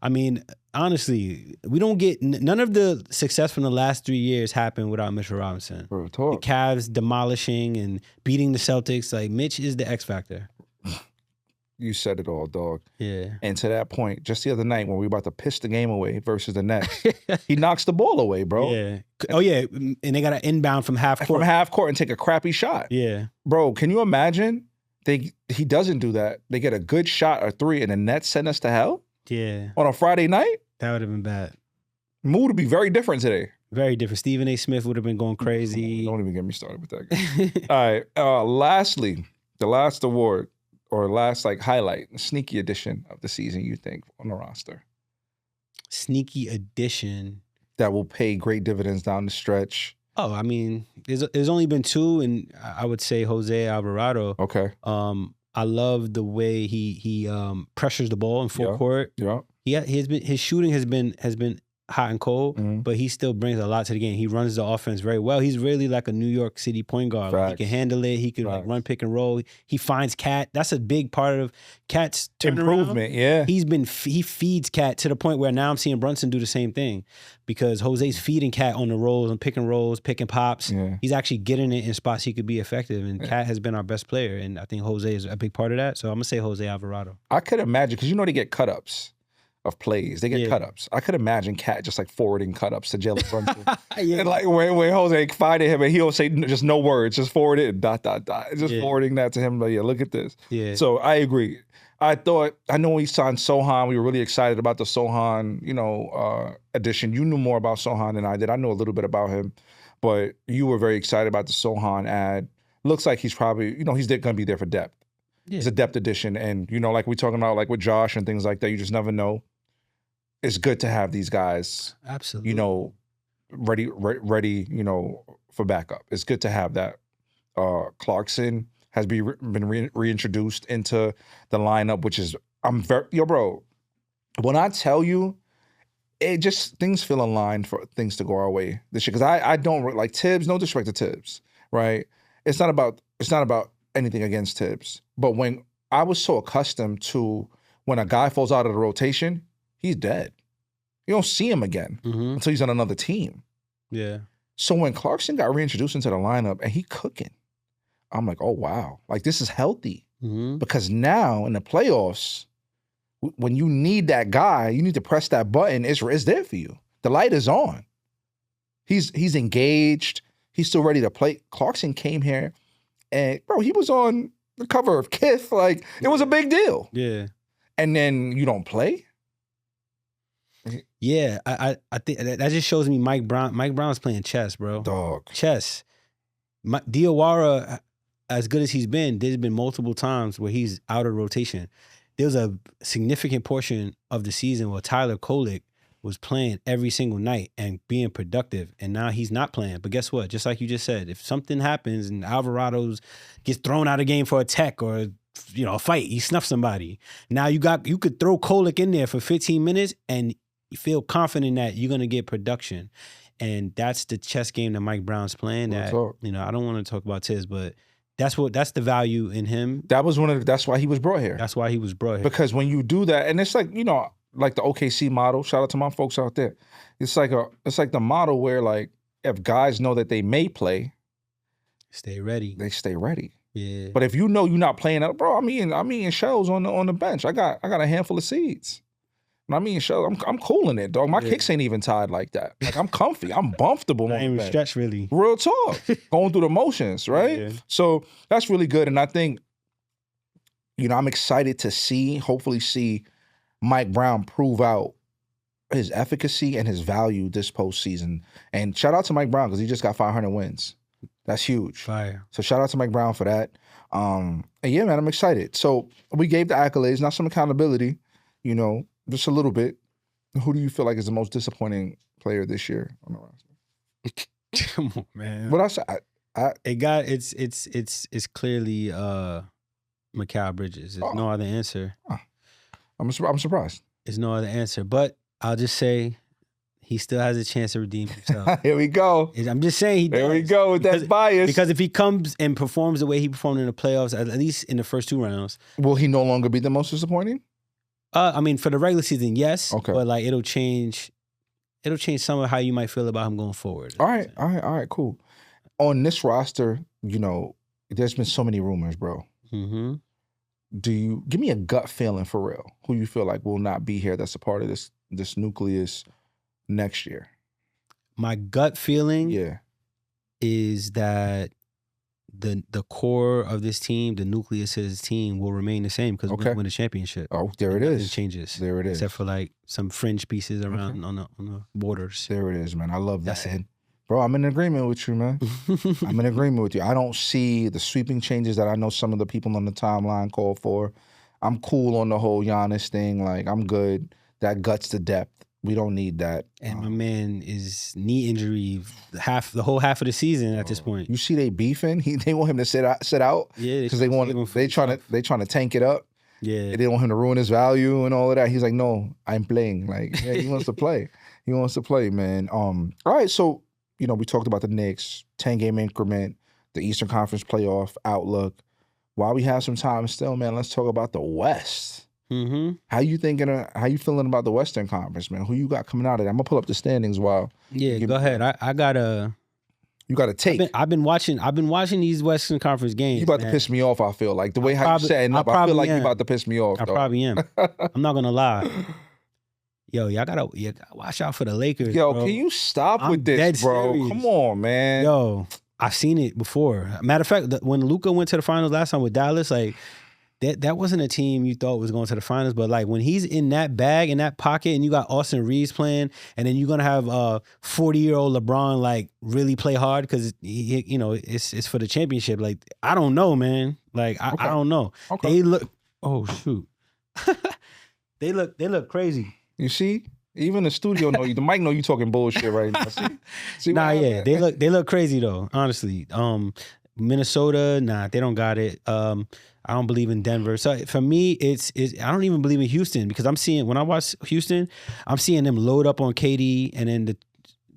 I mean, honestly, we don't get none of the success from the last 3 years happened without Mitchell Robinson. Bro, the Cavs demolishing and beating the Celtics. Like, Mitch is the X factor. You said it all, dog. Yeah. And to that point, just the other night when we were about to piss the game away versus the Nets, he knocks the ball away, bro. Yeah. Oh, yeah. And they got an inbound from half court. From half court and take a crappy shot. Yeah. Bro, can you imagine? He doesn't do that. They get a good shot or three and the Nets send us to hell? Yeah. On a Friday night? That would have been bad. Mood would be very different today. Very different. Stephen A. Smith would have been going crazy. Don't even get me started with that guy. All right. Lastly, the last award or last highlight, sneaky addition of the season, you think, on the roster? Sneaky addition. That will pay great dividends down the stretch. Oh, I mean, there's only been two, and I would say Jose Alvarado. Okay. I love the way he pressures the ball in full court. Yeah. His shooting has been hot and cold, but he still brings a lot to the game. He runs the offense very well. He's really like a New York City point guard. Like, he can handle it. He can run pick and roll. He finds Cat. That's a big part of Cat's turnaround. Improvement. Yeah. He feeds Cat to the point where now I'm seeing Brunson do the same thing, because Jose's feeding Cat on the rolls and pick and rolls, pick and pops. Yeah. He's actually getting it in spots he could be effective, and Cat has been our best player, and I think Jose is a big part of that. So I'm gonna say Jose Alvarado. I could imagine, because they get cut ups of plays. They get cut ups. I could imagine Cat just forwarding cut ups to Jalen Brunson. And where Jose finding him and he'll say just no words, just forward it, ... Just forwarding that to him. But look at this. Yeah. So I agree. I know when he signed Sohan, we were really excited about the Sohan, addition. You knew more about Sohan than I did. I know a little bit about him, but you were very excited about the Sohan ad. Looks like he's probably, he's going to be there for depth. Yeah. It's a depth addition. And, like we're talking about, with Josh and things like that, you just never know. It's good to have these guys, absolutely, ready, for backup. It's good to have that. Clarkson has been reintroduced into the lineup, which is, bro, when I tell you, it just, things feel aligned for things to go our way this year. Because I don't like Tibbs, no disrespect to Tibbs, right? It's not about anything against Tibbs. But when I was so accustomed to when a guy falls out of the rotation, he's dead. You don't see him again until he's on another team. Yeah. So when Clarkson got reintroduced into the lineup and he cooking, I'm like, oh, wow. This is healthy. Because now in the playoffs, when you need that guy, you need to press that button. It's there for you. The light is on. He's engaged. He's still ready to play. Clarkson came here, and bro, he was on the cover of Kith. Like, it was a big deal. Yeah. And then you don't play? Yeah, I think that just shows me Mike Brown's playing chess, bro. Dog. Chess. Diawara, as good as he's been, there's been multiple times where he's out of rotation. There was a significant portion of the season where Tyler Kolek was playing every single night and being productive, and now he's not playing. But guess what? Just like you just said, if something happens and Alvarado's gets thrown out of game for a tech or a fight, he snuffs somebody. Now you could throw Kolek in there for 15 minutes and you feel confident that you're gonna get production. And that's the chess game that Mike Brown's playing. That I don't want to talk about Tiz, but that's the value in him. That's why he was brought here. That's why he was brought here. Because when you do that, and it's like, like the OKC model, shout out to my folks out there. It's like the model where, like, if guys know that they may play, stay ready. They stay ready. Yeah. But if you know you're not playing, bro, I'm eating shells on the bench. I got a handful of seeds. When I'm eating shells, I'm cooling it, dog. My kicks ain't even tied like that. Like, I'm comfy. I'm comfortable. I ain't even stretch really. Real talk. Going through the motions, right? Yeah. So that's really good. And I think, I'm excited to hopefully see Mike Brown prove out his efficacy and his value this postseason. And shout out to Mike Brown because he just got 500 wins. That's huge. Fire. So shout out to Mike Brown for that. And yeah, man, I'm excited. So we gave the accolades, now some accountability, just a little bit. Who do you feel like is the most disappointing player this year on the roster? Come on, man. What I said, it's clearly Mikal Bridges. There's no other answer. I'm surprised. There's no other answer. But I'll just say he still has a chance to redeem himself. Here we go. I'm just saying he does. There we go with that bias. Because if he comes and performs the way he performed in the playoffs, at least in the first 2 rounds. Will he no longer be the most disappointing? For the regular season, yes. Okay. But like it'll change some of how you might feel about him going forward. All right, cool. On this roster, there's been so many rumors, bro. Mm-hmm. Do you give me a gut feeling for real? Who you feel like will not be here that's a part of this nucleus next year? My gut feeling is that the core of this team, the nucleus of this team, will remain the same because we're going to win a championship. Oh, there it is. It changes. There it is. Except for like some fringe pieces around on the borders. There it is, man. I love that. That's it. Bro, I'm in agreement with you, man. I'm in agreement with you. I don't see the sweeping changes that I know some of the people on the timeline call for. I'm cool on the whole Giannis thing. Like, I'm good. That guts to depth. We don't need that. And my man is knee injury the whole half of the season at this point. You see they beefing? They want him to sit out. Yeah, because they trying to tank it up. Yeah, they don't want him to ruin his value and all of that. He's like, no, I'm playing. Like, yeah, he wants to play. He wants to play, man. All right, so we talked about the Knicks, 10-game increment, the Eastern Conference playoff outlook. While we have some time still, man, let's talk about the West. Mm-hmm. How you feeling about the Western Conference, man? Who you got coming out of there? I'm gonna pull up the standings while. Yeah, go ahead. I got a. You got a take. I've been watching these Western Conference games. You about to piss me off. I feel like the way how you setting up. I feel like you about to piss me off. I probably am. I'm not gonna lie. Yo, y'all gotta watch out for the Lakers. Yo, bro. Can you stop with this, bro? Serious. Come on, man. Yo, I've seen it before. Matter of fact, when Luka went to the finals last time with Dallas, like. That wasn't a team you thought was going to the finals, but like when he's in that bag, in that pocket, and you got Austin Reeves playing, and then you're gonna have 40-year-old LeBron like really play hard because it's for the championship. Like I don't know, man. Like I don't know. Okay. They look. Oh shoot. they look crazy. You see, even the studio know you. The mic know you talking bullshit right now. See nah, yeah, they look crazy though. Honestly, Minnesota, nah, they don't got it. I don't believe in Denver. So for me, it's I don't even believe in Houston because when I watch Houston, I'm seeing them load up on KD and then the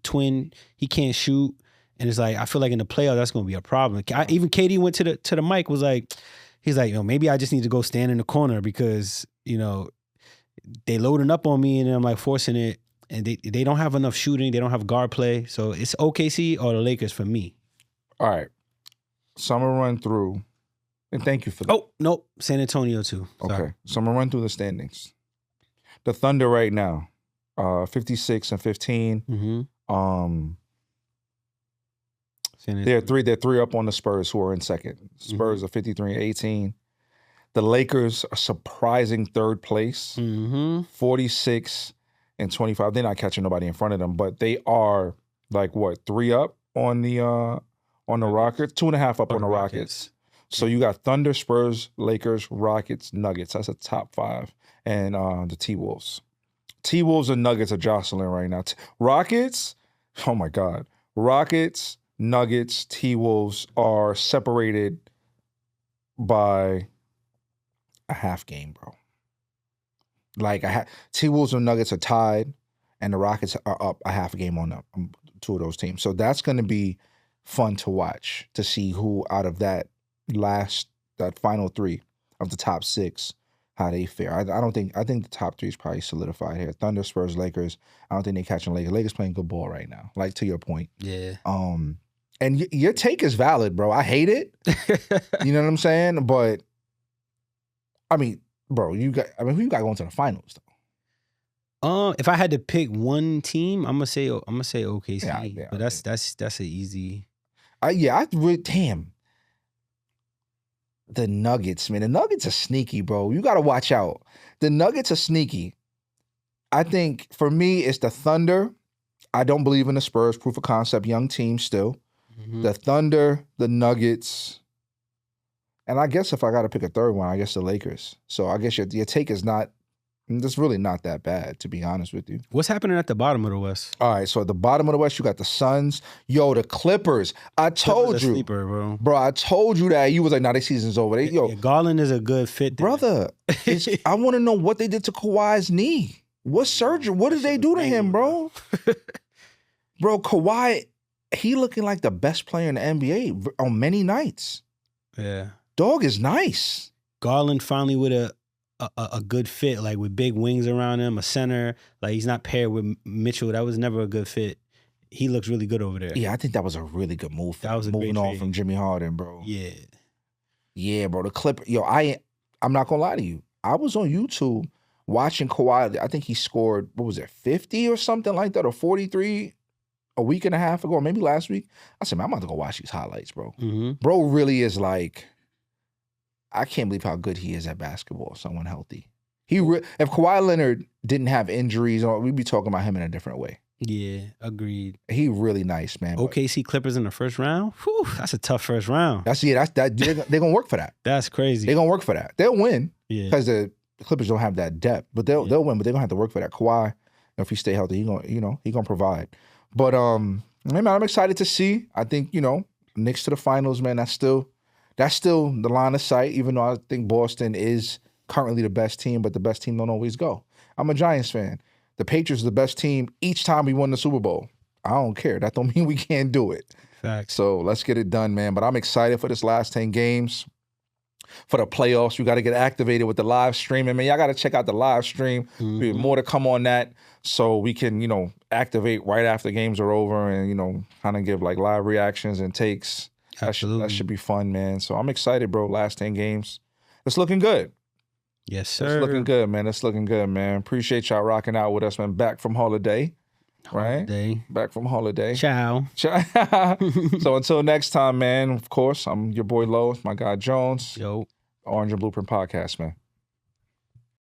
twin, he can't shoot. And it's like, I feel like in the playoffs, that's going to be a problem. Even KD went to the mic, was like, he's like, maybe I just need to go stand in the corner because, they loading up on me and I'm like forcing it. And they don't have enough shooting. They don't have guard play. So it's OKC or the Lakers for me. All right. So I'm going to run through. And thank you for that. Oh, nope. San Antonio too. Sorry. Okay. So I'm going to run through the standings. The Thunder right now 56 and 15. Mm-hmm. They're three up on the Spurs, who are in second. Spurs are 53 and 18. The Lakers are surprising third place, 46 and 25. They're not catching nobody in front of them, but they are like what, 3 up on the Rockets, 2.5 up on the Rockets. So you got Thunder, Spurs, Lakers, Rockets, Nuggets. That's a top 5, and the T-Wolves. T-Wolves and Nuggets are jostling right now. Rockets, oh my God, Rockets, Nuggets, T-Wolves are separated by a half game, bro. Like T-Wolves and Nuggets are tied, and the Rockets are up a half game on them, 2 of those teams. So that's going to be fun to watch, to see who out of that final 3 of the top 6, how they fare. I think the top 3 is probably solidified here. Thunder, Spurs, Lakers. I don't think they're catching Lakers. Lakers playing good ball right now. Like, to your point. Yeah. And your take is valid, bro. I hate it. You know what I'm saying? But I mean, bro, who you got going to the finals though? If I had to pick one team, I'm gonna say OKC. Yeah, but that's an easy. Damn. The Nuggets, man. The Nuggets are sneaky, bro. You got to watch out. The Nuggets are sneaky. I think for me, it's the Thunder. I don't believe in the Spurs. Proof of concept, young team still. Mm-hmm. The Thunder, the Nuggets, and I guess if I got to pick a third one, I guess the Lakers. So I guess your take is not. It's really not that bad, to be honest with you. What's happening at the bottom of the West? All right, so at the bottom of the West, you got the Suns. Yo, the Clippers. I told you. Sleeper, bro, I told you that. You was like, nah, their season's over. Garland is a good fit there. Brother, I want to know what they did to Kawhi's knee. What surgery? What did they do to him, bro? Bro, Kawhi, he looking like the best player in the NBA on many nights. Yeah. Dog is nice. Garland finally with a good fit, like with big wings around him, a center. Like, he's not paired with Mitchell. That was never a good fit. He looks really good over there. Yeah, I think that was a really good move. That was a moving great on trade. from Jimmy Harden, bro. Yeah. Yeah, bro. The Clippers. Yo, I'm not gonna lie to you. I was on YouTube watching Kawhi. I think he scored, what was it, 50 or something like that, or 43 a week and a half ago, or maybe last week. I said, man, I'm about to go watch these highlights, bro. Mm-hmm. Bro really is like, I can't believe how good he is at basketball, someone healthy. If Kawhi Leonard didn't have injuries, we'd be talking about him in a different way. Yeah, agreed. He really nice, man. OKC Clippers in the first round? Whew, that's a tough first round. They're gonna work for that. That's crazy. They're gonna work for that. They'll win. Yeah. Because the Clippers don't have that depth, but they'll win, but they're gonna have to work for that. Kawhi, if he stay healthy, he gonna provide. But man, I'm excited to see. I think, Knicks to the finals, man, that's still the line of sight, even though I think Boston is currently the best team, but the best team don't always go. I'm a Giants fan. The Patriots are the best team each time we won the Super Bowl. I don't care. That don't mean we can't do it. Facts. So let's get it done, man. But I'm excited for this last 10 games. For the playoffs, we got to get activated with the live streaming. Man, y'all got to check out the live stream. Mm-hmm. More to come on that, so we can, activate right after games are over and, kind of give like live reactions and takes. Absolutely. That should be fun, man. So I'm excited, bro. Last 10 games. It's looking good. Yes, sir. It's looking good, man. It's looking good, man. Appreciate y'all rocking out with us, man. Back from holiday. Right? Back from holiday. Ciao. So until next time, man, of course, I'm your boy Lois, my guy Jones. Yo. Orange and Blueprint Podcast, man.